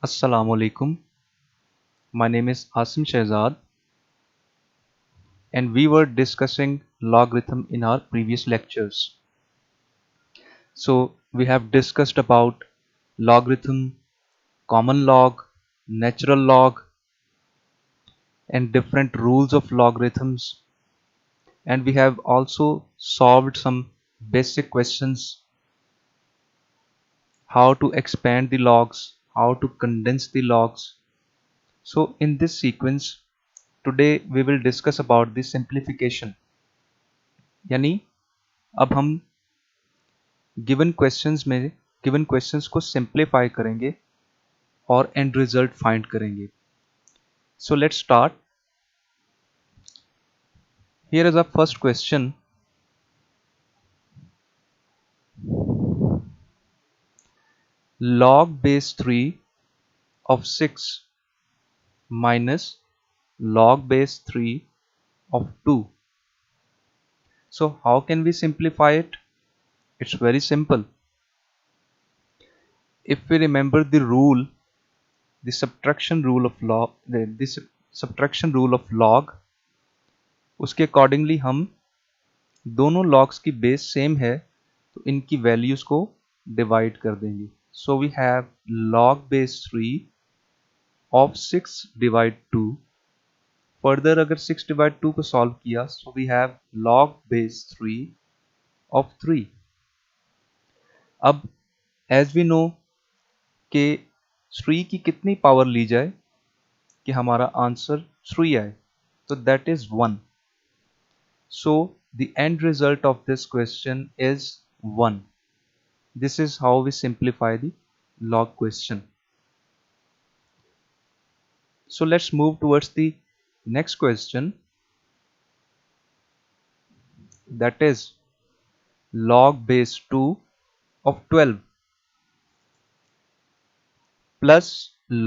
Assalamu alaikum. My name is Asim Shehzad, and we were discussing logarithm in our previous lectures. So we have discussed about logarithm, common log, natural log, and different rules of logarithms. And we have also solved some basic questions: how to expand the logs, how to condense the logs. So in this sequence, today we will discuss about the simplification. यानी अब हम given questions को simplify करेंगे और and result find करेंगे. So let's start. Here is a first question. log base 3 of 6 minus log base 3 of 2. So how can we simplify it? It's very simple. If we remember the rule, the subtraction rule of log, this subtraction rule of log, उसके accordingly हम दोनों logs की base same है तो इनकी values को divide कर देंगे. So we have log base 3 of 6 divide 2. Further अगर 6 डिवाइड 2 को सॉल्व किया so we have log base 3 of 3. अब एज वी नो कि 3 की कितनी पावर ली जाए कि हमारा आंसर 3 आए, तो that is 1. So the end result of this question is 1. This is how we simplify the log question. So let's move towards the next question, that is log base 2 of 12 plus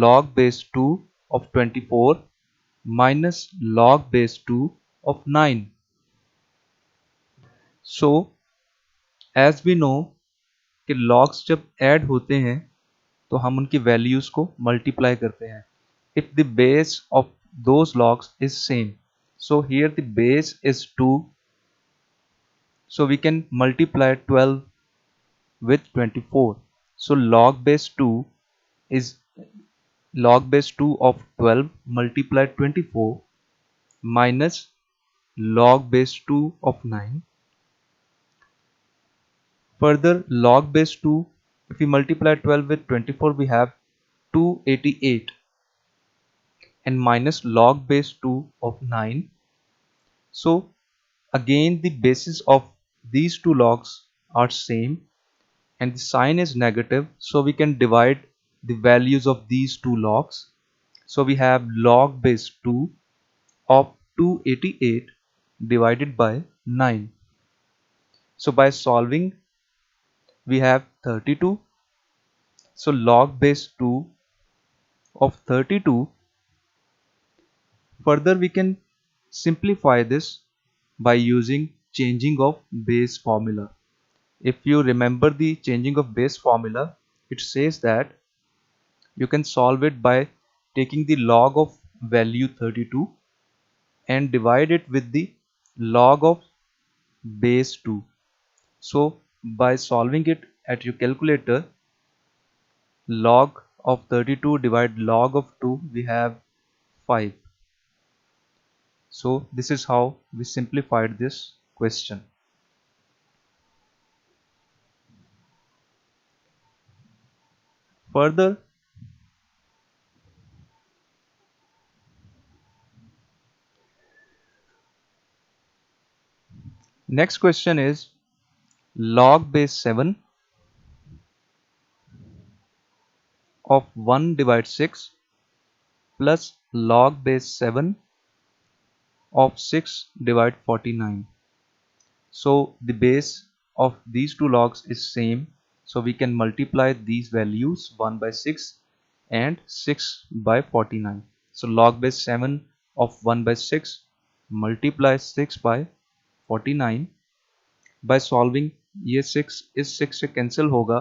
log base 2 of 24 minus log base 2 of 9. So as we know कि logs जब add होते हैं तो हम उनकी values को multiply करते हैं. If the base of those logs is same, so here the base is 2, so we can multiply 12 with 24. So log base 2 is log base 2 of 12 multiplied 24 minus log base 2 of 9. Further, log base 2, if we multiply 12 with 24, we have 288, and minus log base 2 of 9. So again the bases of these two logs are same and the sign is negative, so we can divide the values of these two logs. So we have log base 2 of 288 divided by 9. So by solving we have 32. So log base 2 of 32. Further we can simplify this by using changing of base formula. If you remember the changing of base formula, it says that you can solve it by taking the log of value 32 and divide it with the log of base 2. So by solving it at your calculator, log of 32 divide log of 2, we have 5. So this is how we simplified this question. Further, next question is log base 7 of 1 divide 6 plus log base 7 of 6 divide 49. So the base of these two logs is same, so we can multiply these values 1 by 6 and 6 by 49. So log base 7 of 1 by 6 multiply 6 by 49. By solving ये 6 इस 6 से cancel होगा.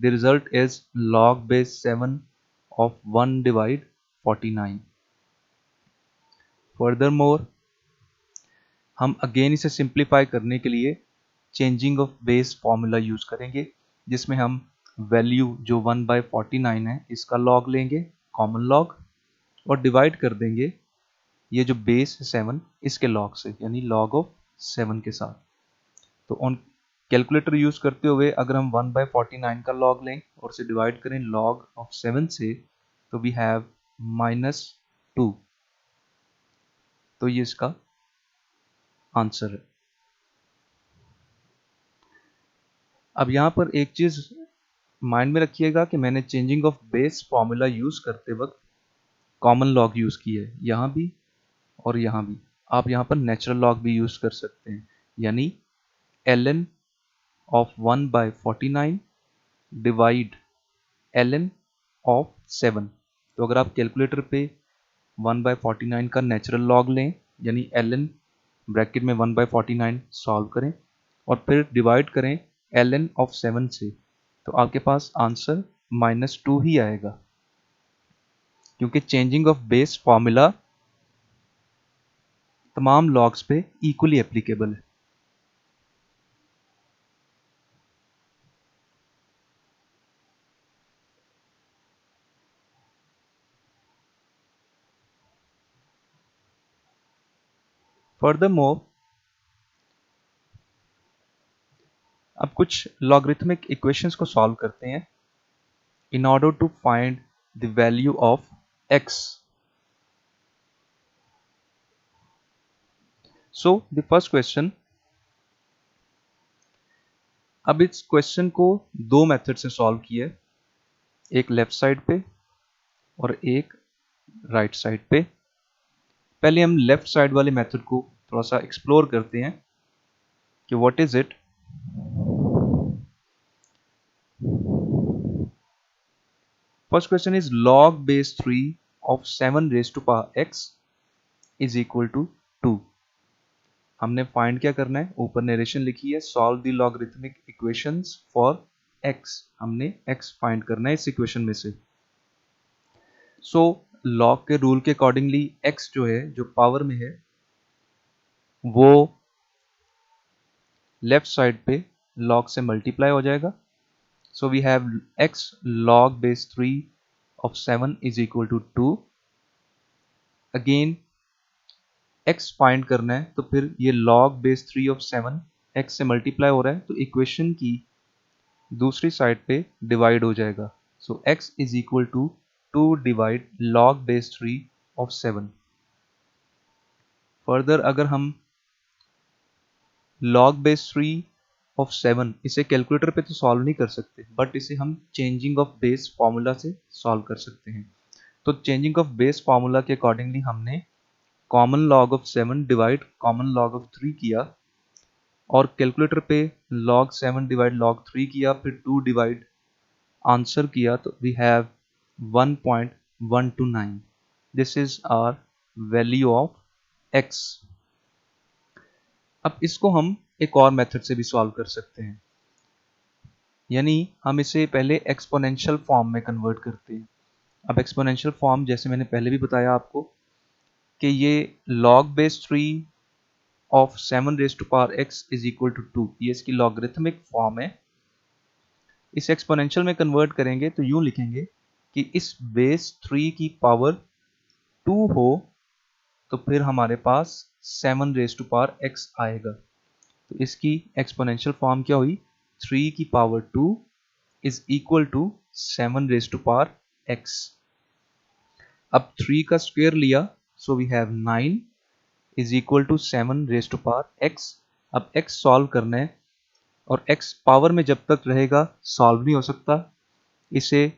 The result is log base 7 of 1 divide 49. Furthermore, हम again इसे simplify करने के लिए changing of base formula use करेंगे, जिसमें हम वैल्यू जो 1/49 है इसका लॉग लेंगे, कॉमन लॉग, और डिवाइड कर देंगे ये जो बेस है 7 इसके लॉग से, यानी लॉग ऑफ 7 के साथ। तो ऑन कैलकुलेटर यूज करते हुए अगर हम 1/49 का लॉग लें और उसे डिवाइड करें लॉग ऑफ 7 से, तो वी हैव -2। तो ये इसका आंसर है। अब यहां पर एक चीज माइंड में रखिएगा कि मैंने changing of base formula use करते वक्त कॉमन लॉग यूज किया है, यहां भी और यहां भी। आप यहां पर नेचुरल लॉग भी यूज कर सकते हैं, यानी ln of 1/49 divide ln of 7। तो अगर आप कैलकुलेटर पे 1/49 का नेचुरल लॉग लें, यानी ln ब्रैकेट में 1/49 सॉल्व करें और फिर डिवाइड करें ln of 7 से, तो आपके पास आंसर -2 ही आएगा, क्योंकि चेंजिंग ऑफ बेस फॉर्मूला तमाम लॉग्स पे इक्वली एप्लीकेबल है। फर्दरमोर, अब कुछ लॉगरिथमिक इक्वेशंस को सॉल्व करते हैं in order to find the value of x. So the first question, अब इस क्वेश्चन को दो मेथड से सॉल्व किया, एक लेफ्ट साइड पे और एक राइट साइड पे। पहले हम लेफ्ट साइड वाले मेथड को थोड़ा सा एक्सप्लोर करते हैं कि what is it. First question is log base 3 of 7 raised to power x is equal to 2। हमने फाइंड क्या करना है, ऊपर नरेशन लिखी है, solve the logarithmic equations for x। हमने x फाइंड करना है इस इक्वेशन में से। सो लॉग के रूल के अकॉर्डिंगली x जो है, जो पावर में है, वो लेफ्ट साइड पे log से मल्टीप्लाई हो जाएगा। So we have x log base 3 of 7 is equal to 2। Again x find करना है, तो फिर ये log base 3 of 7 x से मल्टीप्लाई हो रहा है, तो इक्वेशन की दूसरी साइड पे डिवाइड हो जाएगा। सो x is equal to 2 divide log base 3 of 7। Further अगर हम log base 3 of 7 इसे कैलकुलेटर पे तो सॉल्व नहीं कर सकते, बट इसे हम चेंजिंग ऑफ बेस फॉर्मूला से सॉल्व कर सकते हैं। तो चेंजिंग ऑफ बेस फॉर्मूला के अकॉर्डिंगली हमने common log of 7 divide common log of 3 किया, और कैलकुलेटर पे log 7 डिवाइड log 3 किया, फिर 2 डिवाइड आंसर किया, तो we have 1.129। This is our value of x। अब इसको हम एक और मेथड से भी सॉल्व कर सकते हैं, यानी हम इसे पहले एक्सपोनेंशियल फॉर्म में कन्वर्ट करते हैं। अब एक्सपोनेंशियल फॉर्म, जैसे मैंने पहले भी बताया आपको, कि ये log base 3 of 7 raised to power x is equal to 2, ये इसकी लॉगरिथमिक फॉर्म है। इस एक्सपोनेंशियल में कन्वर्ट करेंगे तो यूं लिखेंगे कि इस बेस 3 की पावर 2 हो तो फिर हमारे पास 7 रेज टू पावर x आएगा। तो इसकी एक्सपोनेंशियल फॉर्म क्या हुई, 3 की power 2 is equal to 7 raise to power x। अब 3 का स्क्वायर लिया, so we have 9 is equal to 7 raise to power x। अब x सॉल्व करना है, और x पावर में जब तक रहेगा सॉल्व नहीं हो सकता। इसे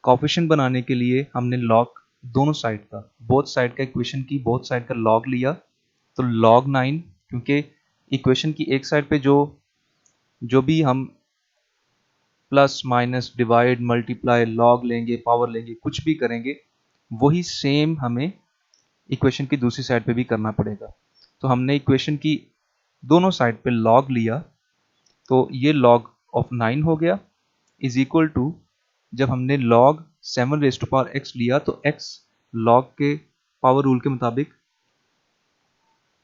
कोफिशिएंट बनाने के लिए हमने लॉग दोनों साइड का, बोथ साइड का इक्वेशन की बोथ साइड का लॉग लिया, तो log 9, क्योंकि इक्वेशन की एक साइड पे जो भी हम plus minus divide multiply log लेंगे, पावर लेंगे, कुछ भी करेंगे, वही सेम हमें इक्वेशन की दूसरी साइड पे भी करना पड़ेगा। तो हमने इक्वेशन की दोनों साइड पे लॉग लिया, तो ये log ऑफ 9 हो गया इज इक्वल टू जब हमने log 7 raise to power x लिया तो x log के पावर रूल के मुताबिक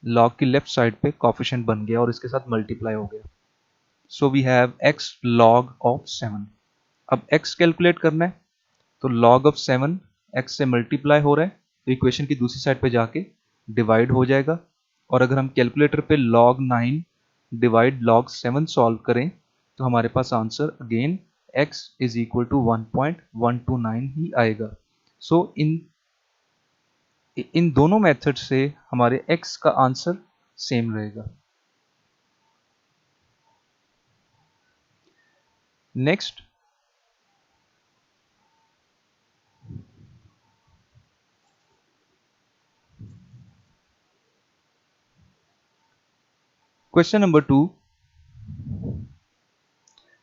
log की लेफ्ट साइड पे कोफिशिएंट बन गया और इसके साथ मल्टीप्लाई हो गया। So we have x log of 7। अब x कैलकुलेट करना है तो log ऑफ 7 x से मल्टीप्लाई हो रहा है तो इक्वेशन की दूसरी साइड पे जाके डिवाइड हो जाएगा। और अगर हम कैलकुलेटर पे log 9 डिवाइड log 7 सॉल्व करें तो हमारे पास answer again x is equal to 1.129 ही आएगा। सो इन दोनों मेथड से हमारे x का आंसर सेम रहेगा। Next, question number 2,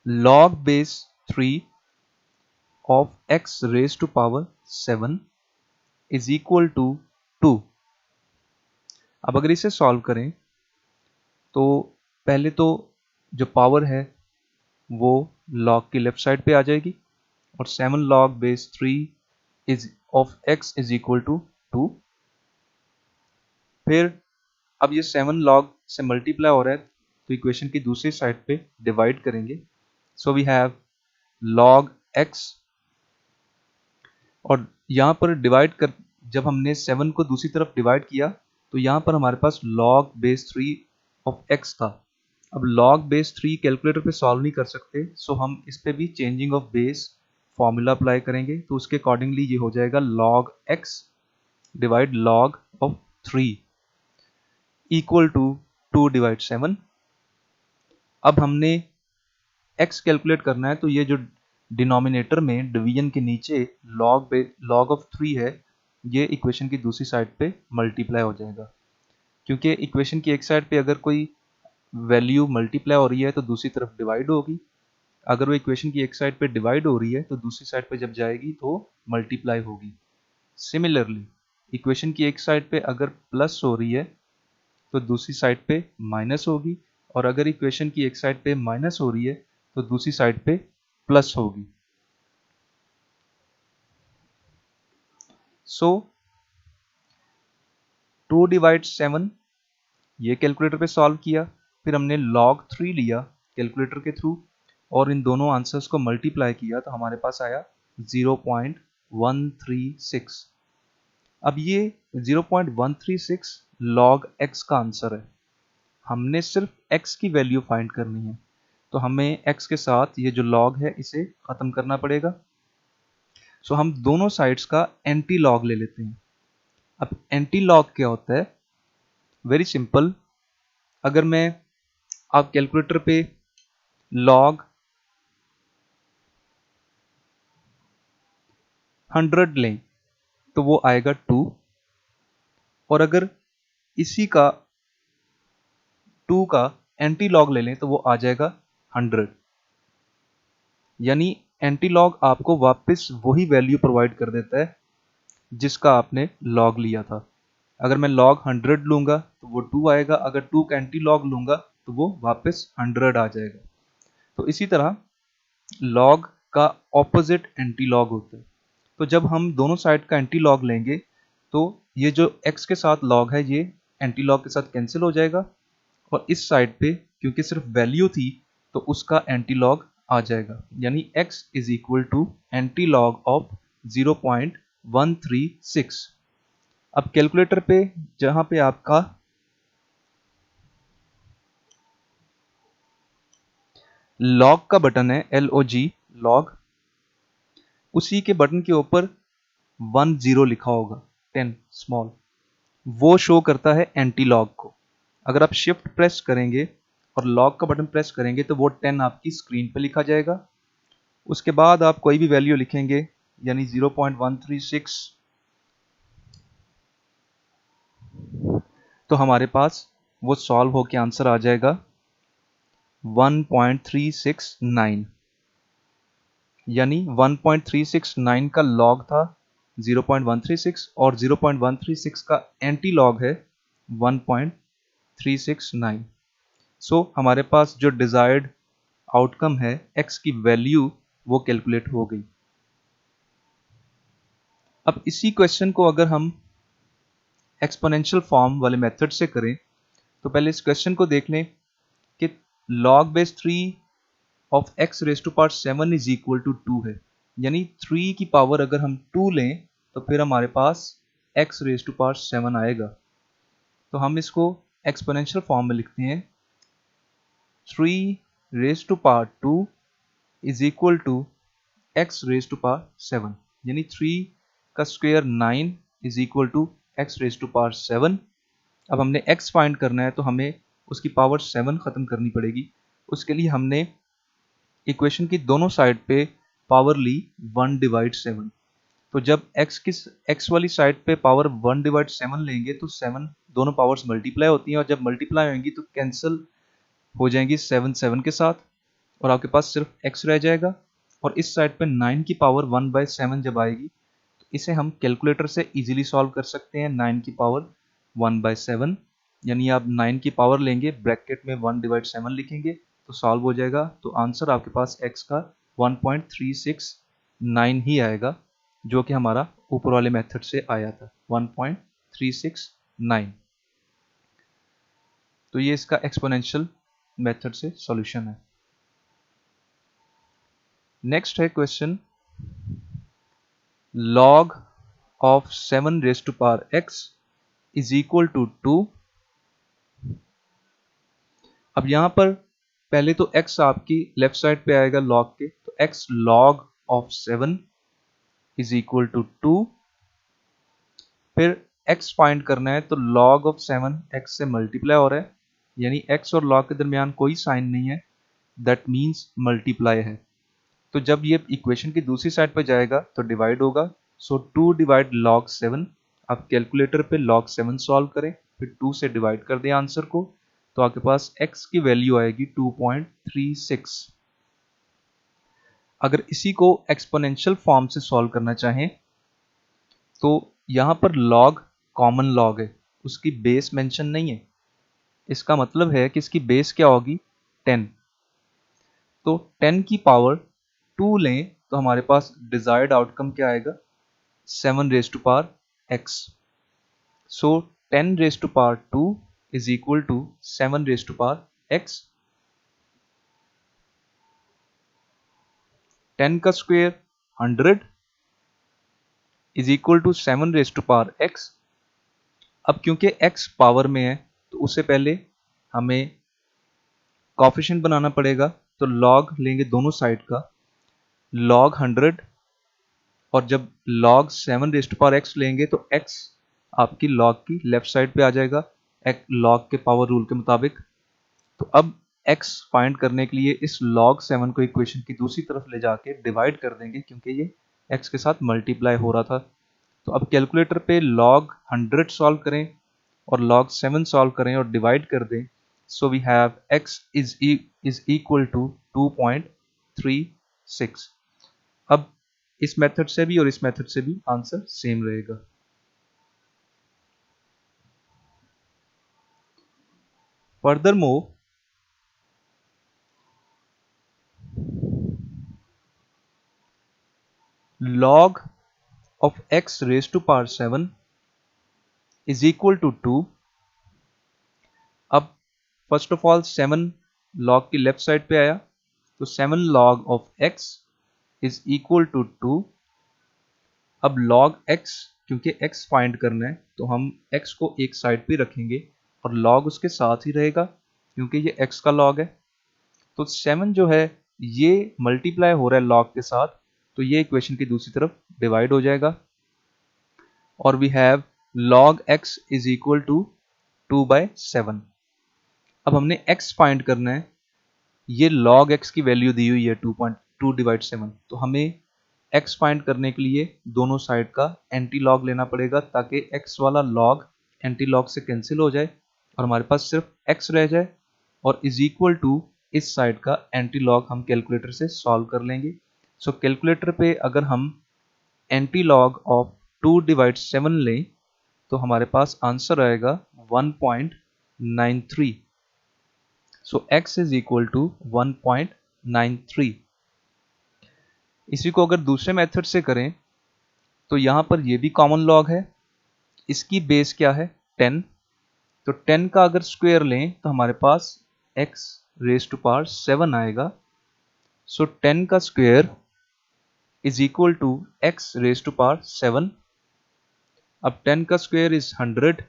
log base 3 of x raised to power 7 is equal to 2। अब अगर इसे सॉल्व करें तो पहले तो जो पावर है वो log की लेफ्ट साइड पे आ जाएगी और 7 log base 3 is of x is equal to 2। फिर अब ये 7 log से मल्टीप्लाई हो रहा है तो इक्वेशन की दूसरी साइड पे डिवाइड करेंगे। So we have log x और यहाँ पर डिवाइड कर जब हमने 7 को दूसरी तरफ डिवाइड किया तो यहाँ पर हमारे पास log base 3 ऑफ x था। अब log base 3 कैलकुलेटर पे सॉल्व नहीं कर सकते सो हम इस पे भी changing of base formula apply करेंगे तो उसके अकॉर्डिंगली ये हो जाएगा log x divide log of 3 equal to 2 divide 7। अब हमने x कैलकुलेट करना है तो ये जो डिनोमिनेटर में डिवीजन के नीचे log ऑफ 3 है ये इक्वेशन की दूसरी साइड पे मल्टीप्लाई हो जाएगा क्योंकि इक्वेशन की एक साइड पे अगर कोई वैल्यू मल्टीप्लाई हो रही है तो दूसरी तरफ डिवाइड होगी। अगर वो इक्वेशन की एक साइड पे डिवाइड हो रही है तो दूसरी साइड पे जब जाएगी तो मल्टीप्लाई होगी। सिमिलरली इक्वेशन की एक साइड पे अगर प्लस हो रही है तो दूसरी साइड पे माइनस होगी और अगर इक्वेशन की एक साइड पे माइनस हो रही है तो दूसरी साइड पे प्लस होगी। सो 2 डिवाइड 7 ये कैलकुलेटर पे सॉल्व किया, फिर हमने log 3 लिया कैलकुलेटर के थ्रू और इन दोनों आंसर्स को मल्टीप्लाई किया तो हमारे पास आया 0.136। अब ये 0.136 log x का आंसर है। हमने सिर्फ x की वैल्यू फाइंड करनी है तो हमें x के साथ ये जो log है इसे खत्म करना पड़ेगा। सो हम दोनों साइड्स का एंटी लॉग ले लेते हैं। अब एंटी लॉग क्या होता है? वेरी सिंपल, अगर मैं आप कैलकुलेटर पे log 100 लें तो वो आएगा 2 और अगर इसी का 2 का एंटी लॉग ले लें तो वो आ जाएगा 100। यानी एंटी लॉग आपको वापस वही वैल्यू प्रोवाइड कर देता है जिसका आपने लॉग लिया था। अगर मैं log 100 लूंगा तो वो 2 आएगा, अगर 2 का एंटी लॉग लूंगा तो वो वापस 100 आ जाएगा। तो इसी तरह log का ऑपोजिट एंटी लॉग होता है। तो जब हम दोनों साइड का एंटी लॉग लेंगे तो ये जो x के साथ log है ये एंटी लॉग के साथ कैंसिल हो जाएगा और इस साइड पे क्योंकि सिर्फ वैल्यू थी तो उसका एंटी लॉग आ जाएगा। यानी x is equal to anti log of 0.136। अब कैलकुलेटर पे जहां पे आपका लॉग का बटन है LOG लॉग, उसी के बटन के ऊपर 10 लिखा होगा 10 स्मॉल, वो शो करता है एंटी लॉग को। अगर आप शिफ्ट प्रेस करेंगे और लॉग का बटन प्रेस करेंगे तो वो 10 आपकी स्क्रीन पे लिखा जाएगा। उसके बाद आप कोई भी वैल्यू लिखेंगे यानी 0.136 तो हमारे पास वो सॉल्व होके आंसर आ जाएगा 1.369। यानी 1.369 का लॉग था 0.136 और 0.136 का एंटी लॉग है 1.369। सो हमारे पास जो डिजायर्ड आउटकम है x की वैल्यू वो कैलकुलेट हो गई। अब इसी क्वेश्चन को अगर हम एक्सपोनेंशियल फॉर्म वाले मेथड से करें तो पहले इस क्वेश्चन को देख लें कि log base 3 of x raise to power 7 is equal to 2 है, यानी 3 की पावर अगर हम 2 लें तो फिर हमारे पास x रेज टू पावर 7 आएगा। तो हम इसको एक्सपोनेंशियल फॉर्म में लिखते हैं 3 raise to power 2 is equal to x raise to power 7, यानी 3 का square 9 is equal to x raise to power 7। अब हमने x फाइंड करना है तो हमें उसकी पावर 7 खत्म करनी पड़ेगी। उसके लिए हमने इक्वेशन की दोनों साइड पे पावर ली 1 डिवाइड 7। तो जब x वाली साइड पे पावर 1 डिवाइड 7 लेंगे तो 7 दोनों पावर्स मल्टीप्लाई होती हैं और जब मल्टीप्लाई होंगी तो कैंसिल हो जाएंगी 7 7 के साथ और आपके पास सिर्फ x रह जाएगा। और इस साइड पे 9 की पावर 1/7 जब आएगी तो इसे हम कैलकुलेटर से इजीली सॉल्व कर सकते हैं। 9 की पावर 1/7 यानी आप 9 की पावर लेंगे, ब्रैकेट में 1 डिवाइड 7 लिखेंगे तो सॉल्व हो जाएगा। तो आंसर आपके पास x का 1.369 ही आएगा, जो कि हमारा ऊपर वाले मेथड से आया था 1.369। तो ये इसका एक्सपोनेंशियल मेथड से सॉल्यूशन है। नेक्स्ट है question log of 7 raise to power x is equal to 2। अब यहां पर पहले तो x आपकी लेफ्ट साइड पे आएगा log के, तो x log of 7 is equal to 2। फिर x फाइंड करना है तो log ऑफ 7 x से मल्टीप्लाई हो रहा है, यानी x और log के दरमियान कोई साइन नहीं है, दैट मीन्स मल्टीप्लाई है। तो जब ये इक्वेशन की दूसरी साइड पर जाएगा तो डिवाइड होगा। सो 2 डिवाइड log 7, आप कैलकुलेटर पे log 7 सॉल्व करें, फिर 2 से डिवाइड कर दें आंसर को, तो आपके पास x की वैल्यू आएगी 2.36। अगर इसी को एक्सपोनेंशियल फॉर्म से सॉल्व करना चाहें तो यहां पर log कॉमन log है, उसकी बेस मेंशन नहीं है। इसका मतलब है कि इसकी बेस क्या होगी 10। तो 10 की पावर 2 लें तो हमारे पास डिजायर्ड आउटकम क्या आएगा 7 raise to power x। So 10 raise to power 2 is equal to 7 raise to power x। 10 का square 100 is equal to 7 raise to power x। अब क्योंकि x पावर में है तो उससे पहले हमें कोएफिशिएंट बनाना पड़ेगा, तो log लेंगे दोनों साइड का, log 100 और जब log 7 raise to power x लेंगे तो x आपकी log की लेफ्ट साइड पे आ जाएगा log के पावर रूल के मुताबिक। तो अब x फाइंड करने के लिए इस log 7 को इक्वेशन की दूसरी तरफ ले जाके डिवाइड कर देंगे, क्योंकि ये x के साथ मल्टीप्लाई हो रहा था। तो अब कैलकुलेटर पे log 100 सॉल्व करें और log 7 सॉल्व करें और डिवाइड कर दें। So we have x is equal to 2.36। अब इस मेथड से भी और इस मेथड से भी आंसर सेम रहेगा। Furthermore log of x raised to power 7 is equal to 2। अब फर्स्ट ऑफ ऑल 7 log की लेफ्ट साइड पे आया, तो 7 log of x is equal to 2। अब log x, क्योंकि x फाइंड करना है तो हम x को एक साइड पे रखेंगे और log उसके साथ ही रहेगा क्योंकि ये x का log है। तो 7 जो है ये मल्टीप्लाई हो रहा है log के साथ, तो ये इक्वेशन की दूसरी तरफ डिवाइड हो जाएगा और we have log x is equal to 2/7। अब हमने x फाइंड करना है, ये log x की वैल्यू दी हुई है 2.2 डिवाइड 7, तो हमें x फाइंड करने के लिए दोनों साइड का एंटी लॉग लेना पड़ेगा ताकि x वाला log एंटी लॉग से कैंसिल हो जाए और हमारे पास सिर्फ x रह जाए और इज इक्वल टू इस साइड का एंटी लॉग हम कैलकुलेटर से सॉल्व कर लेंगे। सो कैलकुलेटर पे अगर हम एंटी लॉग ऑफ 2 डिवाइड 7 लें तो हमारे पास आंसर आएगा 1.93। सो x इज इक्वल टू 1.93। इसी को अगर दूसरे मेथड से करें तो यहां पर ये भी कॉमन लॉग है, इसकी बेस क्या है 10, तो 10 का अगर स्क्वायर लें तो हमारे पास x रेज टू पावर 7 आएगा। सो 10 का square is equal to x raise to power 7। अब 10 का square is 100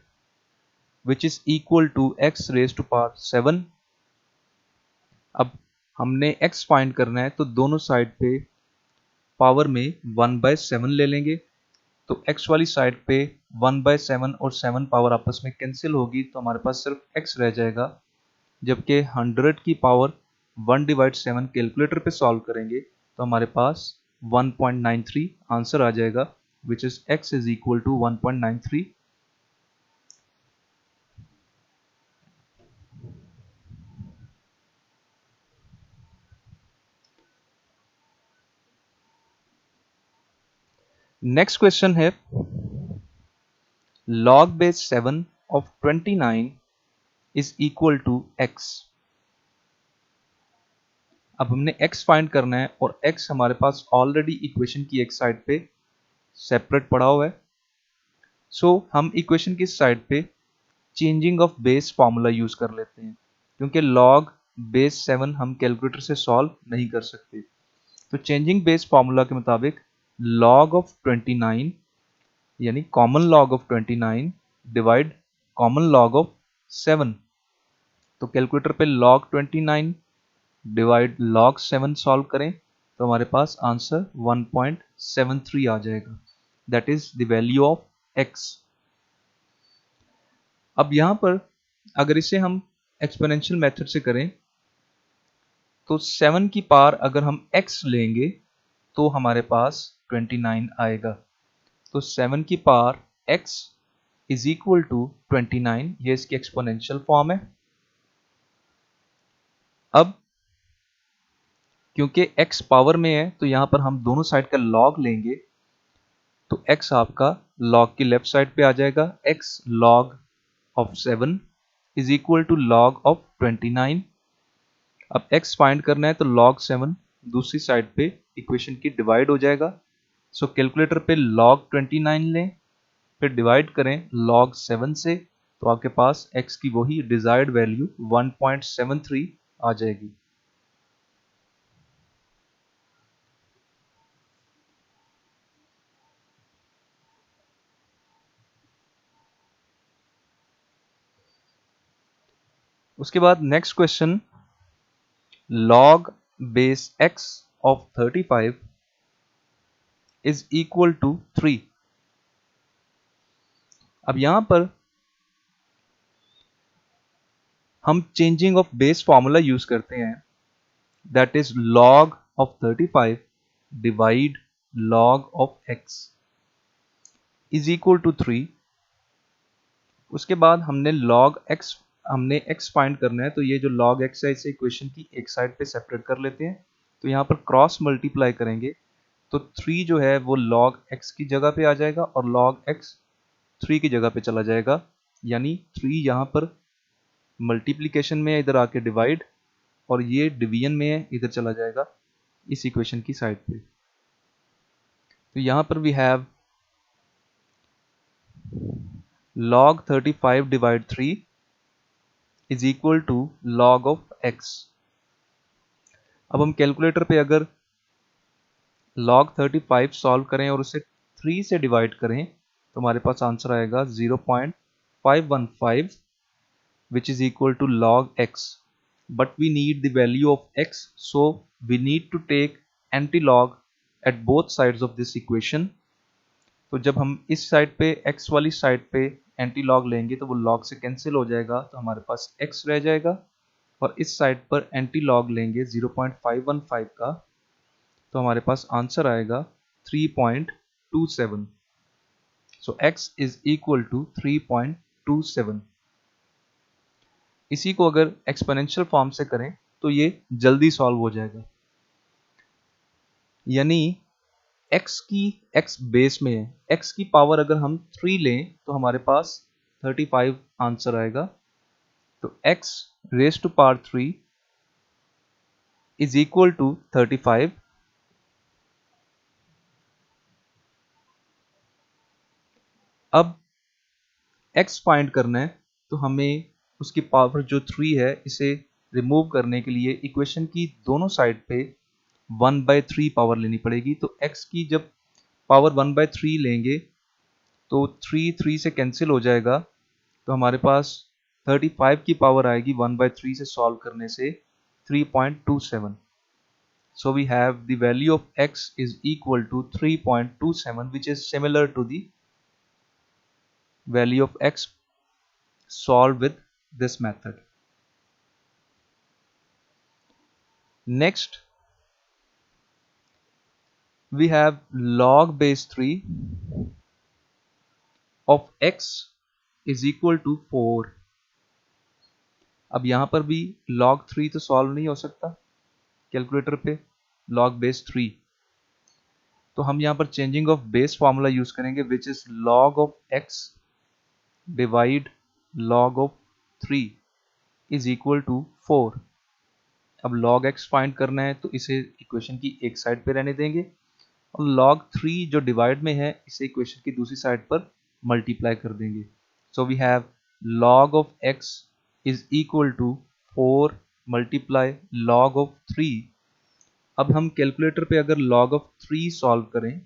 which is equal to x raise to power 7। अब हमने x फाइंड करना है तो दोनों साइड पे पावर में 1/7 ले लेंगे, तो x वाली साइड पे 1/7 और 7 पावर आपस में कैंसिल होगी, तो हमारे पास सिर्फ x रह जाएगा। जबकि 100 की पावर 1/7 कैलकुलेटर पे सॉल्व करेंगे तो हमारे पास 1.93 आंसर आ जाएगा, which is x is equal to 1.93। Next question है log base 7 of 29 is equal to x। अब हमने x फाइंड करना है और x हमारे पास ऑलरेडी इक्वेशन की एक साइड पे सेपरेट पड़ा हुआ है। सो हम इक्वेशन की साइड पे changing of base formula use कर लेते हैं, क्योंकि log बेस 7 हम कैलकुलेटर से सॉल्व नहीं कर सकते। तो चेंजिंग बेस फॉर्मूला के मुताबिक log ऑफ 29 यानी common log of 29 divide common log of 7। तो कैलकुलेटर पे log 29 डिवाइड log 7 सॉल्व करें तो हमारे पास आंसर 1.73 आ जाएगा, that is the value of x। अब यहां पर अगर इसे हम एक्सपोनेंशियल मेथड से करें तो 7 की पावर अगर हम x लेंगे तो हमारे पास 29 आएगा। तो 7 की power x is equal to 29, ये इसकी एक्सपोनेंशियल फॉर्म है। अब क्योंकि x पावर में है तो यहां पर हम दोनों साइड का log लेंगे, तो x आपका log की लेफ्ट साइड पे आ जाएगा। x log of 7 is equal to log of 29। अब x फाइंड करना है तो log 7 दूसरी साइड पे इक्वेशन की डिवाइड हो जाएगा। सो कैलकुलेटर पे log 29 लें, फिर डिवाइड करें log 7 से, तो आपके पास x की वही डिजायर्ड वैल्यू 1.73 आ जाएगी। उसके बाद next question, log base x of 35 is equal to 3। अब यहां पर हम changing of base formula use करते हैं, that is log of 35 divide log of x is equal to 3। उसके बाद हमने x फाइंड करना है, तो ये जो log x है इसे इक्वेशन की एक साइड पे सेपरेट कर लेते हैं। तो यहाँ पर क्रॉस मल्टीप्लाई करेंगे तो 3 जो है वो log x की जगह पे आ जाएगा और log x 3 की जगह पे चला जाएगा, यानी 3 यहाँ पर मल्टीप्लीकेशन में है, इधर आके डिवाइड, और ये डिवीजन में है, इधर चला जाएगा इस इक्वेशन की साइड पे। तो यहाँ पर we have log 35 divide 3 is equal to log of x। अब हम कैलकुलेटर पे अगर log 35 सॉल्व करें और उसे 3 से डिवाइड करें तो हमारे पास आंसर आएगा 0.515 which is equal to log x, but we need the value of x, so we need to take anti-log at both sides of this equation। तो जब हम इस साइड पे x वाली साइड पे एंटी लॉग लेंगे तो वो log से कैंसिल हो जाएगा, तो हमारे पास x रह जाएगा, और इस साइड पर एंटी लॉग लेंगे 0.515 का, तो हमारे पास आंसर आएगा 3.27। सो x इज इक्वल टू 3.27। इसी को अगर एक्सपोनेंशियल फॉर्म से करें तो ये जल्दी सॉल्व हो जाएगा, यानी x बेस में है, x की पावर अगर हम 3 लें तो हमारे पास 35 आंसर आएगा। तो x raise to power 3 is equal to 35। अब x फाइंड करना है, तो हमें उसकी पावर जो 3 है इसे रिमूव करने के लिए इक्वेशन की दोनों साइड पे 1/3 पावर लेनी पड़ेगी। तो x की जब पावर 1/3 लेंगे तो 3 से कैंसिल हो जाएगा, तो हमारे पास 35 की पावर आएगी 1/3 से सॉल्व करने से 3.27। So we have the value of x is equal to 3.27, which is similar to the value of x solved with this method. Next, we have log base 3 of x is equal to 4. अब यहाँ पर भी log 3 तो solve नहीं हो सकता calculator पे, log base 3, तो हम यहाँ पर changing of base formula use करेंगे, which is log of x divide log of 3 is equal to 4। अब log x फाइंड करना है तो इसे इक्वेशन की एक साइड पे रहने देंगे और log 3 जो डिवाइड में है इसे इक्वेशन की दूसरी साइड पर मल्टीप्लाई कर देंगे। So we have log of x is equal to 4 multiply log of 3। अब हम कैलकुलेटर पे अगर log of 3 सॉल्व करें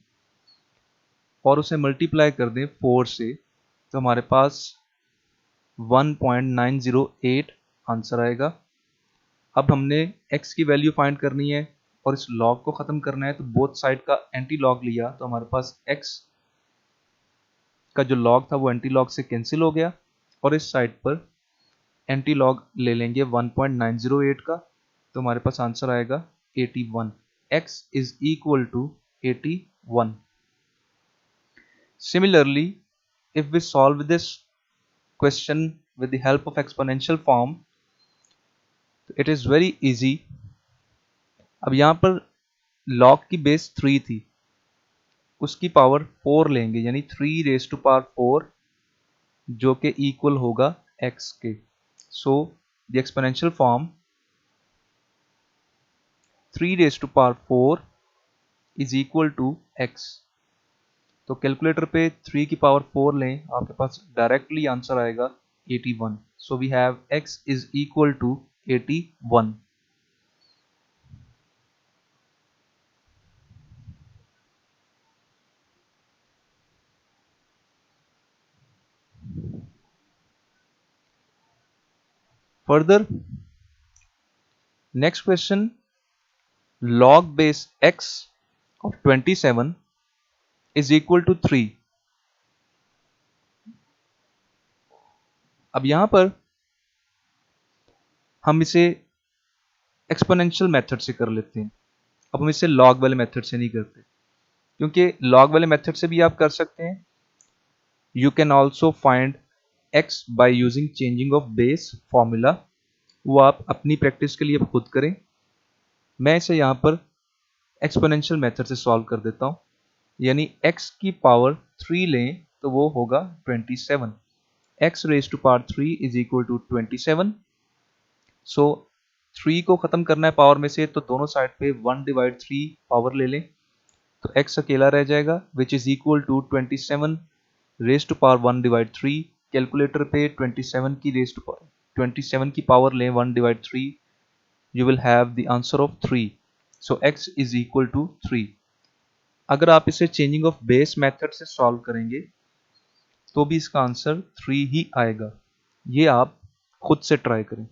और उसे मल्टीप्लाई कर दें 4 से, तो हमारे पास 1.908 आंसर आएगा। अब हमने x की वैल्यू फाइंड करनी है और इस log को ख़त्म करना है, तो बोथ साइड का एंटी लॉग लिया तो हमारे पास x का जो log था वो एंटी लॉग से कैंसिल हो गया और इस साइड पर एंटी लॉग ले लेंगे 1.908 का, तो हमारे पास आंसर आएगा 81। x is equal to 81। Similarly, if we solve this question with the help of exponential form, it is very easy। अब यहाँ पर log की बेस 3 थी, उसकी पावर 4 लेंगे यानी 3 रेज टू पावर 4 जो कि इक्वल होगा x के। So the exponential form 3 raise to power 4 is equal to x। तो कैलकुलेटर पे 3 की पावर 4 लें, आपके पास डायरेक्टली आंसर आएगा 81। So we have x is equal to 81। Further, next question, log base x of 27 is equal to 3। अब यहां पर हम इसे एक्सपोनेंशियल मेथड से कर लेते हैं। अब हम इसे लॉग वाले मेथड से नहीं करते, क्योंकि लॉग वाले मेथड से भी आप कर सकते हैं। You can also find x by using changing of base formula, वो आप अपनी प्रैक्टिस के लिए खुद करें। मैं इसे यहाँ पर एक्सपोनेंशियल मेथड से सॉल्व कर देता हूँ, यानी x की पावर 3 लें तो वो होगा 27। x raise to power 3 is equal to 27। So 3 को खत्म करना है पावर में से, तो दोनों साइड पे 1/3 पावर ले लें, तो x अकेला रह जाएगा, which is equal to 27 raise to power 1/3। Calculator पे 27 की पावर लें 1/3, you will have the answer of 3। so x is equal to 3। अगर आप इसे चेंजिंग ऑफ बेस मेथड से सॉल्व करेंगे तो भी इसका आंसर 3 ही आएगा। ये आप खुद से ट्राई करें।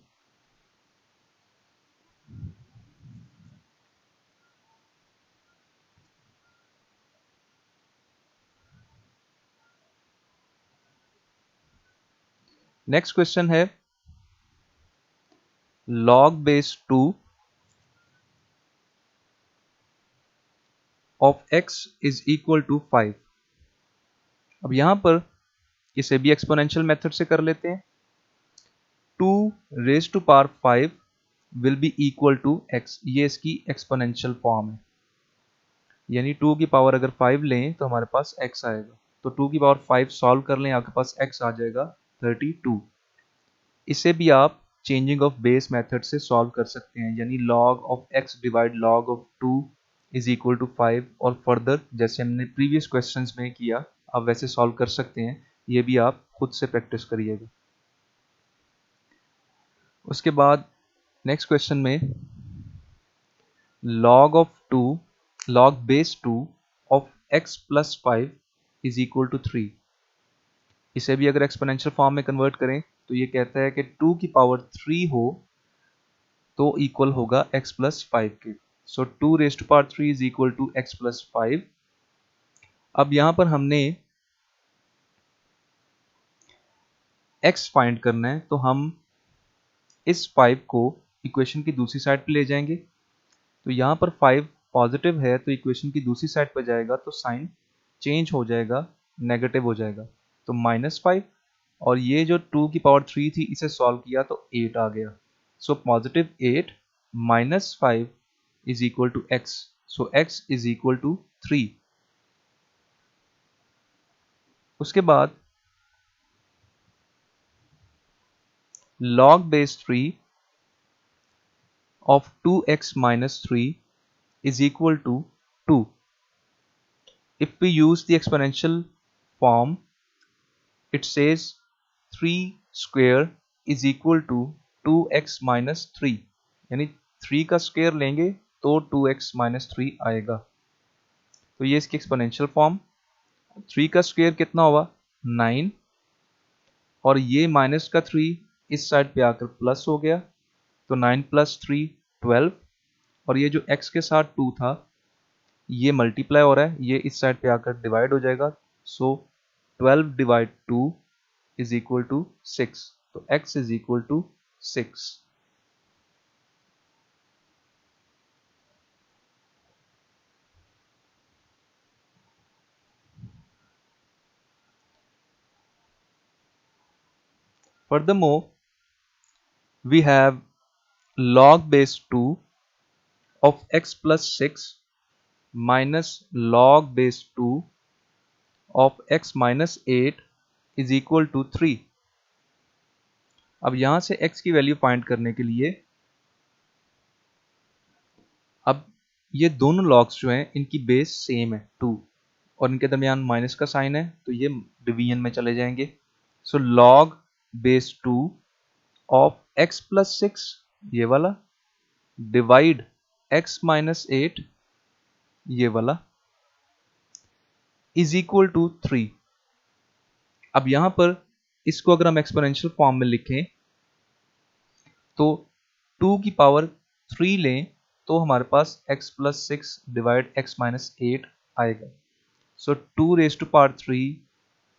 नेक्स्ट क्वेश्चन है log base 2 of x is equal to 5। अब यहां पर इसे भी एक्सपोनेंशियल मेथड से कर लेते हैं। 2 raise to power 5 will be equal to x, ये इसकी एक्सपोनेंशियल फॉर्म है, यानी 2 की पावर अगर 5 लें तो हमारे पास x आएगा। तो 2 की पावर 5 सॉल्व कर लें, आपके पास x आ जाएगा 32। इसे भी आप चेंजिंग ऑफ बेस मेथड से सॉल्व कर सकते हैं, यानी log of x divide log of 2 is equal to 5, और फर्दर जैसे हमने प्रीवियस क्वेश्चंस में किया आप वैसे सॉल्व कर सकते हैं, ये भी आप खुद से प्रैक्टिस करिएगा। उसके बाद नेक्स्ट क्वेश्चन में log base 2 of x plus 5 is equal to 3। इसे भी अगर एक्सपोनेंशियल फॉर्म में कन्वर्ट करें तो ये कहता है कि 2 की पावर 3 हो तो इक्वल होगा x प्लस 5 के। So 2 raise to power 3 is equal to x plus 5। अब यहां पर हमने x फाइंड करना है, तो हम इस 5 को इक्वेशन की दूसरी साइड पे ले जाएंगे। तो यहाँ पर 5 पॉजिटिव है तो इक्वेशन की दूसरी साइड पर जाएगा तो साइन चेंज हो जाएगा, नेगेटिव हो जाएगा, तो -5। और ये जो 2 की पावर 3 थी इसे सॉल्व किया तो 8 आ गया। So positive 8 -5 is equal to x। So x is equal to 3। उसके बाद log base 3 of 2x minus 3 is equal to 2. If we use the exponential form, it says 3 square is equal to 2x minus 3, यानी 3 का square लेंगे तो 2x minus 3 आएगा। तो ये इसकी एक्सपोनेंशियल फॉर्म। 3 का स्क्वायर कितना होगा 9, और ये माइनस का 3 इस साइड पे आकर प्लस हो गया, तो 9 प्लस 3 12, और ये जो x के साथ 2 था ये मल्टीप्लाई हो रहा है, ये इस साइड पे आकर डिवाइड हो जाएगा। So 12 divide 2 is equal to 6। तो x is equal to 6। Furthermore, we have log base 2 of x plus 6 minus log base 2 of x minus 8 is equal to 3। अब यहां से x की वैल्यू फाइंड करने के लिए अब ये दोनों लॉग्स जो हैं इनकी बेस सेम है 2, और इनके दरमियान माइनस का साइन है तो ये डिवीजन में चले जाएंगे। सो log base 2 of x plus 6 ये वाला डिवाइड x माइनस 8 ये वाला इज इक्वल टू 3। अब यहां पर इसको अगर हम एक्सपोनेंशियल फॉर्म में लिखें तो 2 की पावर 3 लें तो हमारे पास x plus 6 divide x minus 8 आएगा। So 2 raise to power 3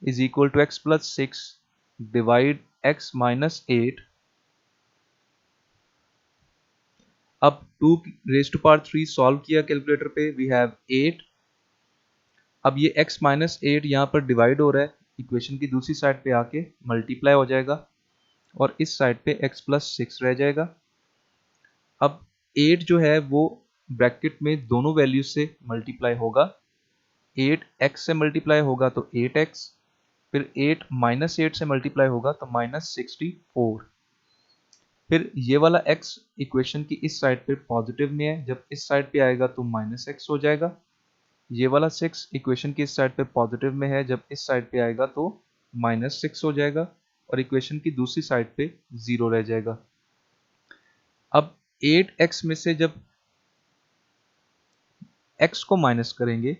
is equal to x plus 6 divide x minus 8। अब 2 रेज टू पावर 3 सॉल्व किया कैलकुलेटर पे, वी हैव 8। अब ये x माइनस 8 यहाँ पर डिवाइड हो रहा है, इक्वेशन की दूसरी साइड पे आके मल्टीप्लाई हो जाएगा और इस साइड पे x प्लस 6 रह जाएगा। अब 8 जो है वो ब्रैकेट में दोनों वैल्यूज से मल्टीप्लाई होगा, 8 x से मल्टीप्लाई होगा तो 8x, फिर 8 माइनस 8 से मल्टीप्लाई होगा तो -64। फिर ये वाला x इक्वेशन की इस साइड पे पॉजिटिव में है, जब इस साइड पे आएगा तो -x हो जाएगा। ये वाला 6 इक्वेशन की इस साइड पे पॉजिटिव में है, जब इस साइड पे आएगा तो -6 हो जाएगा, और इक्वेशन की दूसरी साइड पे 0 रह जाएगा। अब 8x में से जब x को माइनस करेंगे,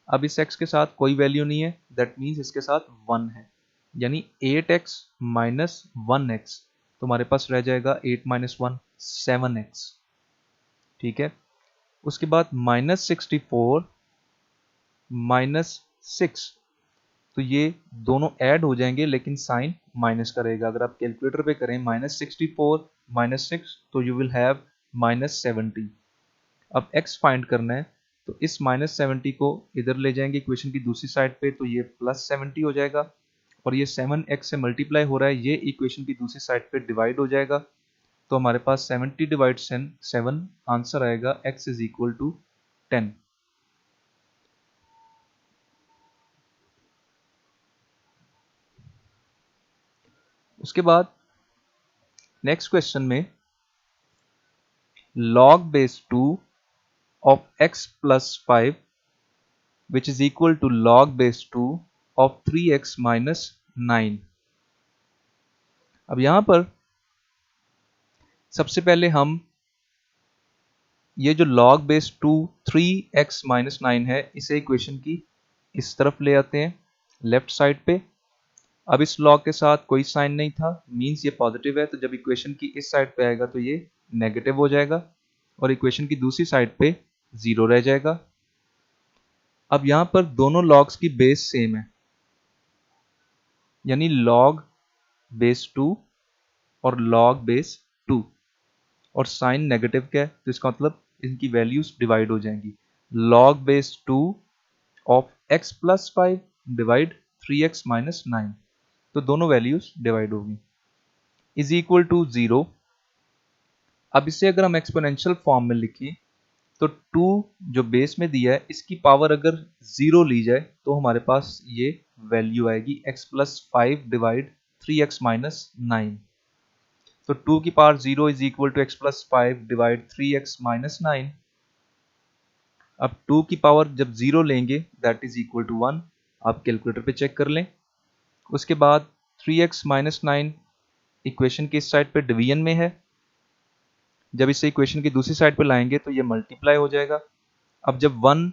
अब इस x के साथ कोई वैल्यू नहीं है, दैट मीन्स इसके साथ 1 है, यानी 8x माइनस 1x, तो हमारे पास रह जाएगा 8 माइनस 1 7x। ठीक है, उसके बाद -64 -6, तो ये दोनों ऐड हो जाएंगे लेकिन साइन माइनस का रहेगा। अगर आप कैलकुलेटर पे करें -64 -6 तो यू विल हैव -70। अब x फाइंड करना है तो इस -70 को इधर ले जाएंगे इक्वेशन की दूसरी साइड पे, तो ये +70 हो जाएगा, और ये 7x से मल्टीप्लाई हो रहा है, ये इक्वेशन की दूसरी साइड पे डिवाइड हो जाएगा, तो हमारे पास 70 डिवाइड 7 आंसर आएगा x इज इक्वल टू 10। उसके बाद नेक्स्ट क्वेश्चन में log base 2 of x plus 5 which is equal to log base 2 of 3x minus 9। अब यहां पर सबसे पहले हम ये जो log बेस 2 3x माइनस 9 है, इसे इक्वेशन की इस तरफ ले आते हैं लेफ्ट साइड पे। अब इस log के साथ कोई साइन नहीं था, मीन्स ये पॉजिटिव है, तो जब इक्वेशन की इस साइड पे आएगा तो ये नेगेटिव हो जाएगा और इक्वेशन की दूसरी साइड पे 0 रह जाएगा। अब यहां पर दोनों लॉग्स की बेस सेम है, यानी log बेस 2 और log बेस 2, और साइन नेगेटिव क्या है तो इसका मतलब इनकी वैल्यूज डिवाइड हो जाएंगी। log base 2 of x plus 5 divide 3x minus 9, तो दोनों वैल्यूज डिवाइड होगी, इज इक्वल टू 0। अब इसे अगर हम एक्सपोनेंशियल फॉर्म में लिखें तो 2 जो बेस में दिया है इसकी पावर अगर 0 ली जाए तो हमारे पास ये वैल्यू आएगी x plus 5 divide 3x minus 9। तो 2 की power 0 is equal to x plus 5 divide 3x minus 9। अब 2 की पावर जब 0 लेंगे दैट इज इक्वल टू 1, आप कैलकुलेटर पे चेक कर लें। उसके बाद 3x माइनस 9 इक्वेशन की इस साइड पे डिवीजन में है, जब इसे इक्वेशन की दूसरी साइड पे लाएंगे तो ये मल्टीप्लाई हो जाएगा। अब जब 1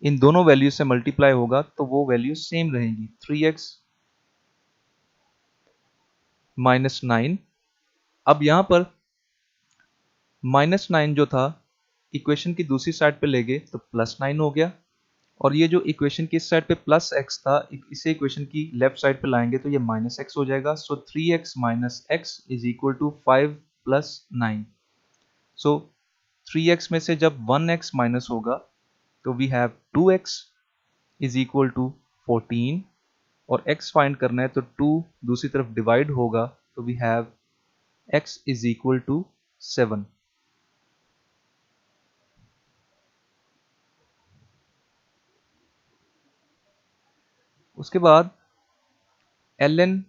इन दोनों वैल्यू से मल्टीप्लाई होगा तो वो वैल्यू सेम रहेंगी, 3x माइनस 9। अब यहां पर माइनस 9 जो था इक्वेशन की दूसरी साइड पे ले गए तो प्लस 9 हो गया, और ये जो इक्वेशन की इस साइड पे प्लस x था इसे इक्वेशन की लेफ्ट साइड पे लाएंगे तो ये माइनस x हो जाएगा। So 3x minus x is equal to 5 plus 9। So 3x में से जब 1x माइनस होगा तो we have 2x is equal to 14, और x फाइंड करना है तो 2 दूसरी तरफ डिवाइड होगा तो we have x is equal to 7। उसके बाद ln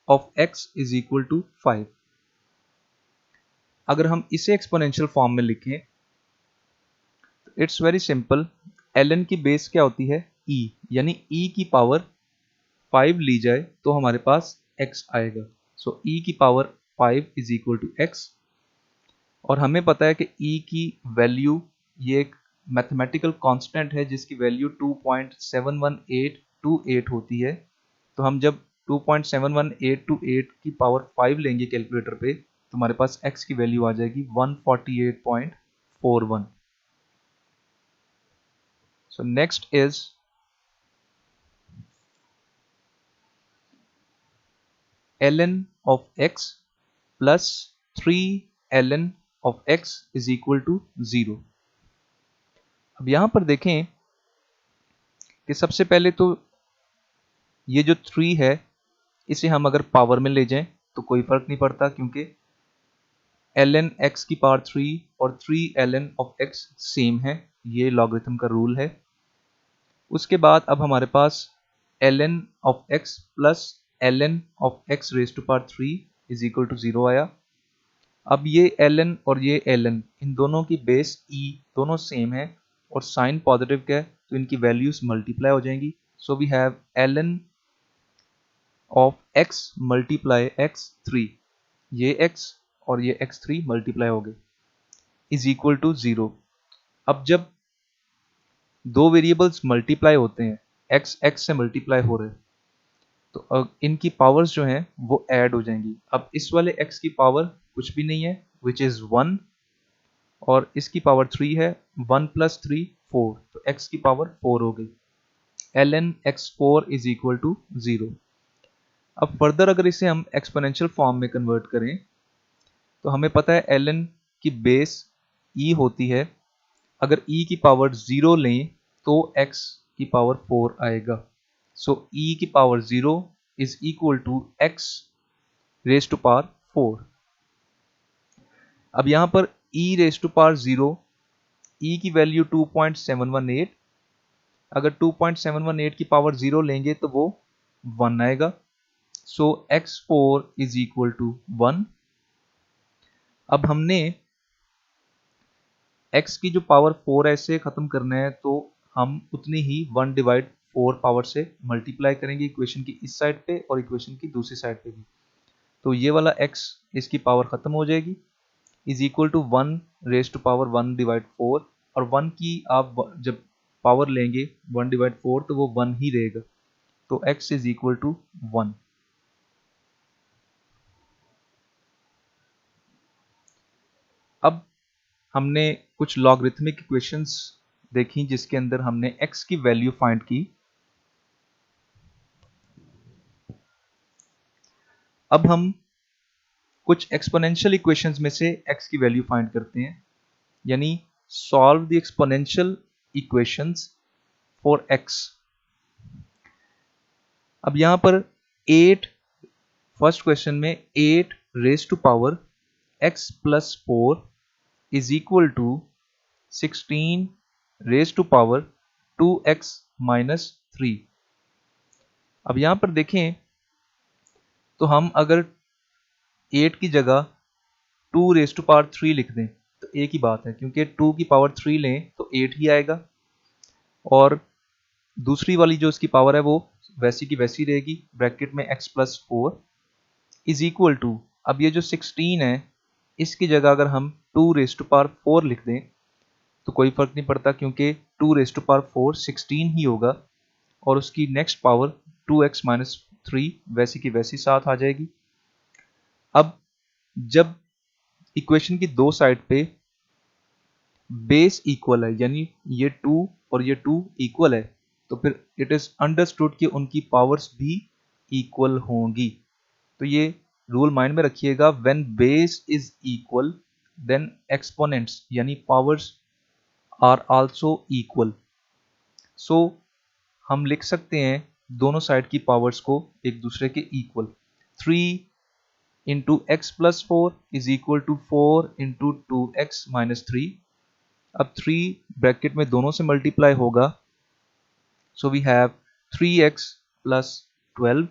of x is equal to 5। अगर हम इसे एक्सपोनेंशियल फॉर्म में लिखें तो इट्स वेरी सिंपल, ln की बेस क्या होती है e, यानी e की पावर 5 ली जाए तो हमारे पास x आएगा। सो e की power 5 is equal to x, और हमें पता है कि e की वैल्यू ये एक मैथमेटिकल कांस्टेंट है जिसकी वैल्यू 2.71828 होती है। तो हम जब 2.71828 की पावर 5 लेंगे कैलकुलेटर पे तो हमारे पास x की वैल्यू आ जाएगी 148.41। So next is ln of x plus 3 ln of x is equal to 0। अब यहां पर देखें कि सबसे पहले तो ये जो 3 है इसे हम अगर पावर में ले जाएं तो कोई फर्क नहीं पड़ता, क्योंकि ln x की पावर 3 और 3 ln ऑफ x सेम है, ये लॉगरिथम का रूल है। उसके बाद अब हमारे पास ln of x plus ln of x raise to power 3 is equal to 0 आया। अब ये ln और ये ln इन दोनों की बेस e दोनों सेम है और साइन पॉजिटिव का है तो इनकी वैल्यूज मल्टीप्लाई हो जाएंगी। So we have ln of x multiply x3, ये x और ये x3 मल्टीप्लाई हो गए इज इक्वल टू 0। अब जब दो वेरिएबल्स मल्टीप्लाई होते हैं, x x से मल्टीप्लाई हो रहे हैं, तो इनकी पावर्स जो हैं वो ऐड हो जाएंगी। अब इस वाले x की पावर कुछ भी नहीं है विच इज 1, और इसकी पावर 3 है, 1 प्लस 3 4, तो x की पावर 4 हो गई। ln x4 is equal to 0। अब फर्दर अगर इसे हम एक्सपोनेंशियल फॉर्म में कन्वर्ट करें तो हमें पता है ln की बेस e होती है, अगर e की पावर 0 लें तो x की पावर 4 आएगा। सो e की power 0 is equal to x raise to power 4। अब यहां पर e raise to power 0, e की वैल्यू 2.718, अगर 2.718 की पावर 0 लेंगे तो वो 1 आएगा। सो x4 इज इक्वल टू 1। अब हमने x की जो पावर 4 ऐसे खत्म करना है तो हम उतनी ही 1 डिवाइड 4 पावर से मल्टीप्लाई करेंगे इक्वेशन की इस साइड पे और इक्वेशन की दूसरी साइड पे भी, तो ये वाला x इसकी पावर खत्म हो जाएगी, is equal to 1 raise to power 1 divide 4, और 1 की आप जब पावर लेंगे 1 डिवाइड 4 तो वो 1 ही रहेगा, तो x इज इक्वल टू 1। अब हमने कुछ लॉगरिथमिक इक्वेशंस देखी जिसके अंदर हमने x की वैल्यू फाइंड की। अब हम कुछ एक्सपोनेंशियल इक्वेशंस में से x की वैल्यू फाइंड करते हैं, यानी solve the exponential equations for x। अब यहां पर 8 फर्स्ट क्वेश्चन में 8 raise to power x plus 4 is equal to 16 raise to power 2x minus 3। अब यहां पर देखें तो हम अगर 8 की जगह 2 रेज टू पावर 3 लिख दें तो एक ही बात है, क्योंकि 2 की पावर 3 लें तो 8 ही आएगा, और दूसरी वाली जो इसकी पावर है वो वैसी की वैसी रहेगी, ब्रैकेट में x plus 4 is equal to, अब ये जो 16 है इसकी जगह अगर हम 2 रेज टू पावर 4 लिख दें तो कोई फर्क नहीं पड़ता, क्योंकि 2 रेज टू पावर 4 16 ही होगा, और उसकी नेक्स्ट पावर 2x माइनस 3 वैसी की वैसी साथ आ जाएगी। अब जब इक्वेशन की दो साइड पे बेस इक्वल है, यानी ये 2 और ये 2 इक्वल है, तो फिर इट इज अंडरस्टूड कि उनकी पावर्स भी इक्वल होंगी। तो ये रूल माइंड में रखिएगा, when base is equal then exponents यानी पावर्स आर आल्सो इक्वल। सो हम लिख सकते हैं दोनों साइड की पावर्स को एक दूसरे के equal. 3 into x plus 4 is equal to 4 into 2x minus 3। अब 3 ब्रैकेट में दोनों से मल्टीप्लाई होगा, so we have 3x plus 12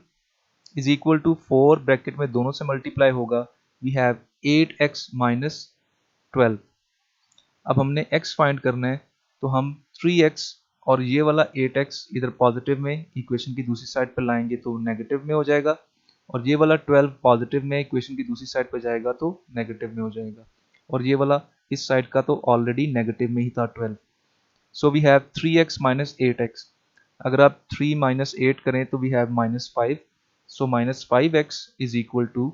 is equal to 4 bracket में दोनों से मल्टीप्लाई होगा, वी हैव 8x माइनस 12। अब हमने x फाइंड करना है, तो हम 3x और ये वाला 8x इधर पॉजिटिव में इक्वेशन की दूसरी साइड पर लाएंगे तो नेगेटिव में हो जाएगा, और ये वाला 12 पॉजिटिव में इक्वेशन की दूसरी साइड पर जाएगा तो नेगेटिव में हो जाएगा, और ये वाला इस साइड का तो ऑलरेडी नेगेटिव में ही था 12। So we have 3x minus 8x। अगर आप 3 माइनस 8 करें तो we have minus 5। So minus 5x is equal to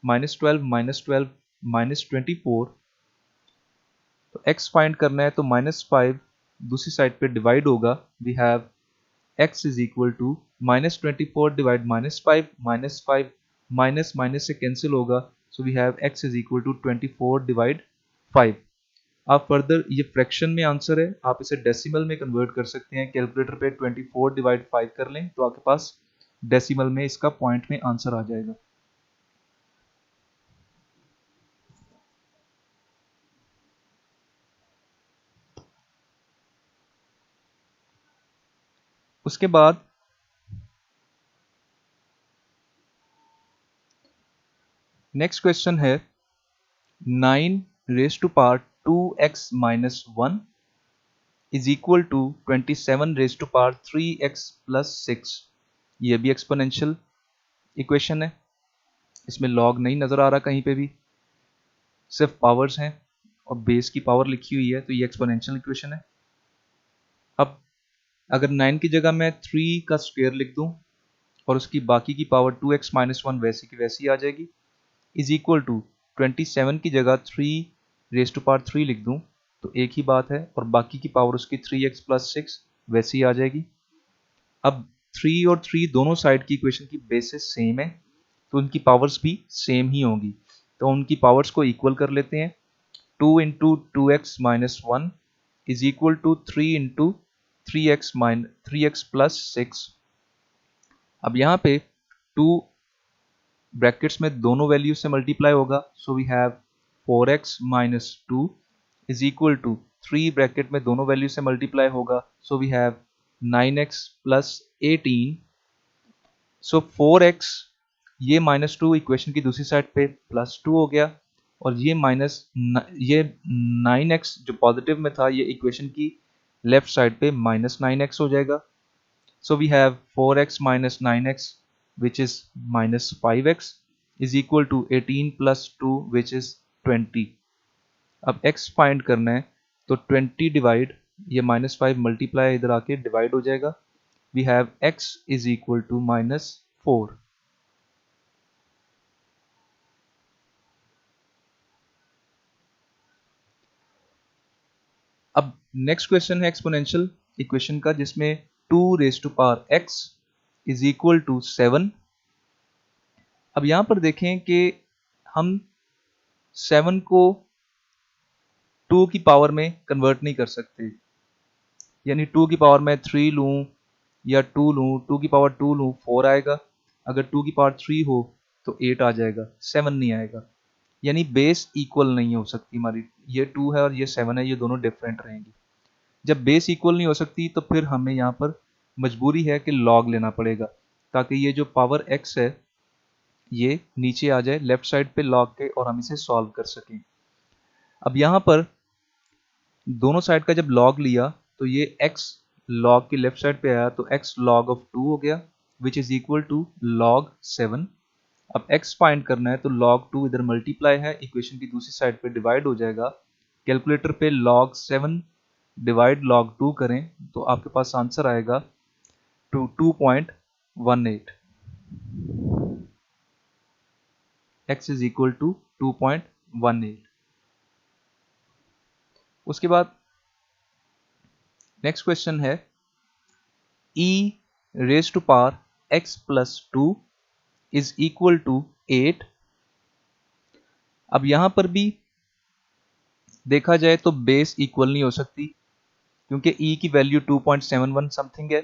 minus 12 minus 24। तो x फाइंड करना है तो माइनस 5 दूसरी साइड पे डिवाइड होगा, we have x is equal to minus 24 divide minus 5 minus minus से कैंसिल होगा, so we have x is equal to 24 divide 5। आप फर्दर ये फ्रैक्शन में आंसर है, आप इसे डेसिमल में कन्वर्ट कर सकते हैं, कैलकुलेटर पे 24 डिवाइड 5 कर लें तो आपके पास डेसिमल में इसका पॉइंट में आंसर आ जाएगा। उसके बाद नेक्स्ट क्वेश्चन है 9 raise to power 2x minus 1 is equal to 27 raise to power 3x plus 6। ये भी एक्सपोनेंशियल इक्वेशन है, इसमें लॉग नहीं नजर आ रहा कहीं पे भी, सिर्फ पावर्स हैं और बेस की पावर लिखी हुई है, तो ये एक्सपोनेंशियल इक्वेशन है। अब अगर 9 की जगह मैं 3 का स्क्वायर लिख दूं और उसकी बाकी की पावर 2x माइनस 1 वैसी की वैसी आ जाएगी, इज इक्वल टू 27 की जगह 3 रेज टू पावर 3 लिख दूं तो एक ही बात है, और बाकी की पावर उसकी 3x प्लस 6 वैसी आ जाएगी। अब 3 और 3 दोनों साइड की इक्वेशन की बेसिस सेम है, तो उनकी पावर्स भी सेम ही होंगी, तो उनकी पावर्स को इक्वल कर लेते हैं। 2 into 2x minus 1 is equal to 3 into 3x plus 6। अब यहाँ पे 2 ब्रैकेट्स में दोनों वैल्यू से मल्टीप्लाई होगा, so we have 4x minus 2 is equal to 3 bracket में दोनों वैल्यू से मल्टीप्लाई होगा, so we have 9x plus 18। So 4x ये माइनस 2 इक्वेशन की दूसरी साइड पे प्लस 2 हो गया, और ये ये 9x जो पॉजिटिव में था ये इक्वेशन की लेफ्ट साइड पे माइनस 9x हो जाएगा। So we have 4x minus 9x which is minus 5x is equal to 18 plus 2 which is 20. अब x फाइंड करना है तो 20 डिवाइड ये माइनस 5 मल्टीप्लाई इधर आके डिवाइड हो जाएगा. We have x is equal to minus 4. अब नेक्स्ट क्वेश्चन है एक्सपोनेंशियल इक्वेशन का जिसमें 2 raise to power x is equal to 7. अब यहां पर देखें कि हम 7 को 2 की पावर में कन्वर्ट नहीं कर सकते, यानी 2 की पावर में 3 लूं या 2 लूं, 2 की पावर 2 लूं 4 आएगा, अगर 2 की पावर 3 हो तो 8 आ जाएगा, 7 नहीं आएगा. यानी बेस इक्वल नहीं हो सकती हमारी, ये 2 है और ये 7 है, ये दोनों डिफरेंट रहेंगी. जब बेस इक्वल नहीं हो सकती तो फिर हमें यहाँ पर मजबूरी है कि लॉग लेना पड़ेगा ताकि ये जो पावर x है ये नीचे आ जाए लेफ्ट साइड पे लॉग के और हम इसे सॉल्व कर सकें. अब यहाँ पर दोनों साइड का जब लॉग लिया तो ये x लॉग की लेफ्ट साइड पे आया तो x log of 2 हो गया which is equal to log 7. अब x फाइंड करना है तो log 2 इधर मल्टीप्लाई है, इक्वेशन की दूसरी साइड पे डिवाइड हो जाएगा. कैलकुलेटर पे log 7 डिवाइड log 2 करें तो आपके पास आंसर आएगा two 2.18. x is equal to 2.18. उसके बाद नेक्स्ट क्वेश्चन है e raise to power x plus 2 is equal to 8. अब यहां पर भी देखा जाए तो बेस इक्वल नहीं हो सकती क्योंकि e की वैल्यू 2.71 समथिंग है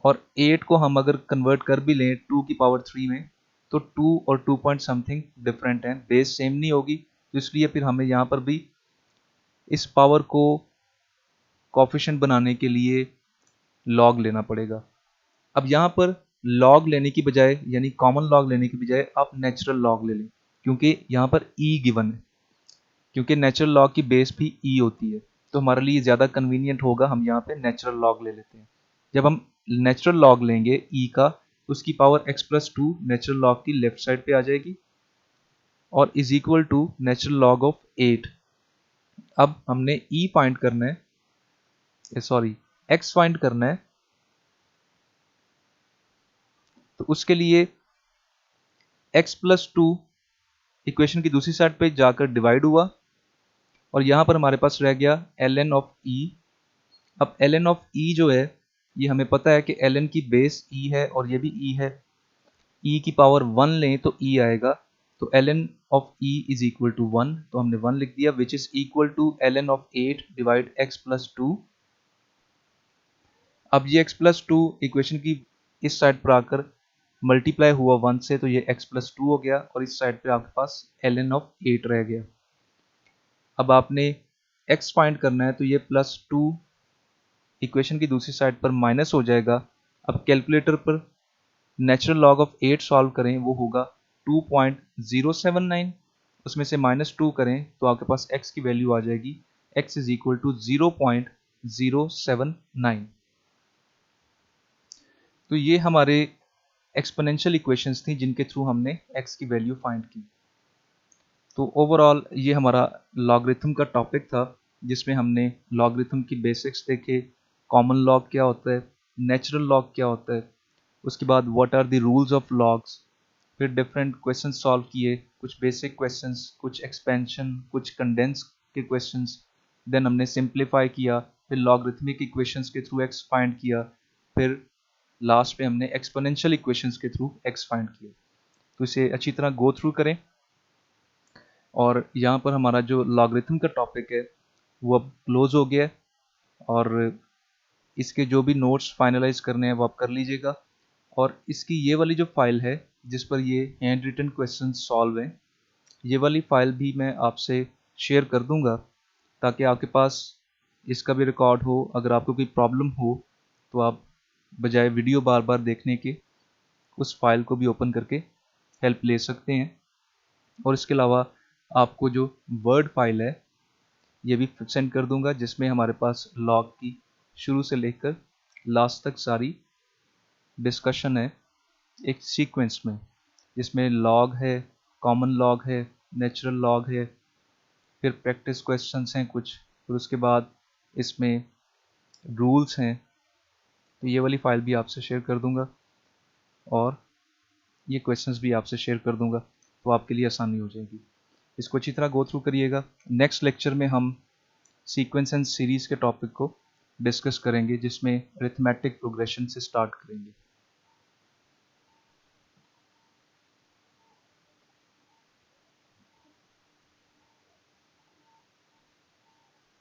और 8 को हम अगर कन्वर्ट कर भी लें 2 की पावर 3 में तो 2 और 2 पॉइंट समथिंग डिफरेंट हैं, बेस सेम नहीं होगी, तो इसलिए फिर हमें यहाँ पर भी इस पावर को कोफिशिएंट बनाने के लिए लॉग लेना पड़ेगा. अब यहाँ पर लॉग लेने की बजाय यानी कॉमन लॉग लेने की बजाय आप नेचुरल लॉग ले लें क्योंकि यहाँ पर e गिवन है, क्योंकि नेचुरल लॉग की बेस भी e होती है तो हमारे लिए ज़्यादा कन्वीनियंट होगा, हम यहाँ पे नेचुरल लॉग ले लेते हैं. जब हम नेचुरल लॉग लेंगे e का तो उसकी power x plus 2 natural log की लेफ्ट साइड पे आ जाएगी और is equal to natural log of 8. अब हमने e फाइंड करना है, सॉरी x फाइंड करना है, तो उसके लिए x प्लस 2 इक्वेशन की दूसरी साइड पे जाकर डिवाइड हुआ और यहां पर हमारे पास रह गया ln ऑफ e. अब ln ऑफ e जो है ये हमें पता है कि ln की बेस e है और ये भी e है, e की पावर 1 लें तो e आएगा, तो ln of e is equal to 1, तो हमने 1 लिख दिया which is equal to ln of 8 divide x plus 2. अब ये x प्लस 2 इक्वेशन की इस साइड पर आकर मल्टीप्लाई हुआ 1 से तो ये x प्लस 2 हो गया और इस साइड पे आपके पास ln ऑफ 8 रह गया. अब आपने x फाइंड करना है तो ये प्लस 2 इक्वेशन की दूसरी साइड पर माइनस हो जाएगा. अब कैलकुलेटर पर नेचुरल लॉग ऑफ 8 सॉल्व करें वो होगा 2.079, उसमें से माइनस 2 करें तो आपके पास x की वैल्यू आ जाएगी x इज इक्वल टू 0.079. तो ये हमारे एक्सपोनेंशियल इक्वेशंस थी जिनके थ्रू हमने x की वैल्यू फाइंड की. तो ओवरऑल ये हमारा लॉगरिथम का टॉपिक था जिसमें हमने लॉगरिथम की बेसिक्स देखे, कॉमन लॉग क्या होता है, नेचुरल लॉग क्या होता है, उसके बाद what are the rules of logs, फिर डिफरेंट क्वेश्चन सॉल्व किए, कुछ बेसिक क्वेश्चंस, कुछ एक्सपेंशन, कुछ कंडेंस के क्वेश्चंस, देन हमने सिंप्लीफाई किया, फिर लॉगरिथमिक इक्वेशंस के थ्रू x फाइंड किया, फिर लास्ट में हमने एक्सपोनेंशियल इक्वेशंस के थ्रू x फाइंड किया. तो इसे अच्छी तरह गो थ्रू करें और यहाँ पर हमारा जो लॉगरिथम का टॉपिक है वो अब क्लोज हो गया है और इसके जो भी नोट्स फाइनलाइज करने हैं वो आप कर लीजिएगा. और इसकी ये वाली जो फाइल है जिस पर ये हैंड रिटन क्वेश्चन सॉल्व हैं, ये वाली फाइल भी मैं आपसे शेयर कर दूंगा ताकि आपके पास इसका भी रिकॉर्ड हो. अगर आपको कोई प्रॉब्लम हो तो आप बजाय वीडियो बार बार देखने के उस फाइल को भी ओपन करके हेल्प ले सकते हैं. और इसके अलावा आपको जो वर्ड फाइल है ये भी सेंड कर दूंगा जिसमें हमारे पास लॉग की शुरू से लेकर लास्ट तक सारी डिस्कशन है एक सीक्वेंस में, जिसमें लॉग है, कॉमन लॉग है, नेचुरल लॉग है, फिर प्रैक्टिस क्वेश्चंस हैं कुछ, फिर उसके बाद इसमें रूल्स हैं। तो ये वाली फाइल भी आपसे शेयर कर दूंगा और ये क्वेश्चंस भी आपसे शेयर कर दूंगा, तो आपके लिए आसानी हो जाएगी। इसको अच्छी तरह गो थ्रू करिएगा। नेक्स्ट लेक्चर में हम सीक्वेंस एंड सीरीज के टॉपिक को डिस्कस करेंगे, जिसमें अरिथमेटिक प्रोग्रेशन से स्टार्ट करेंगे।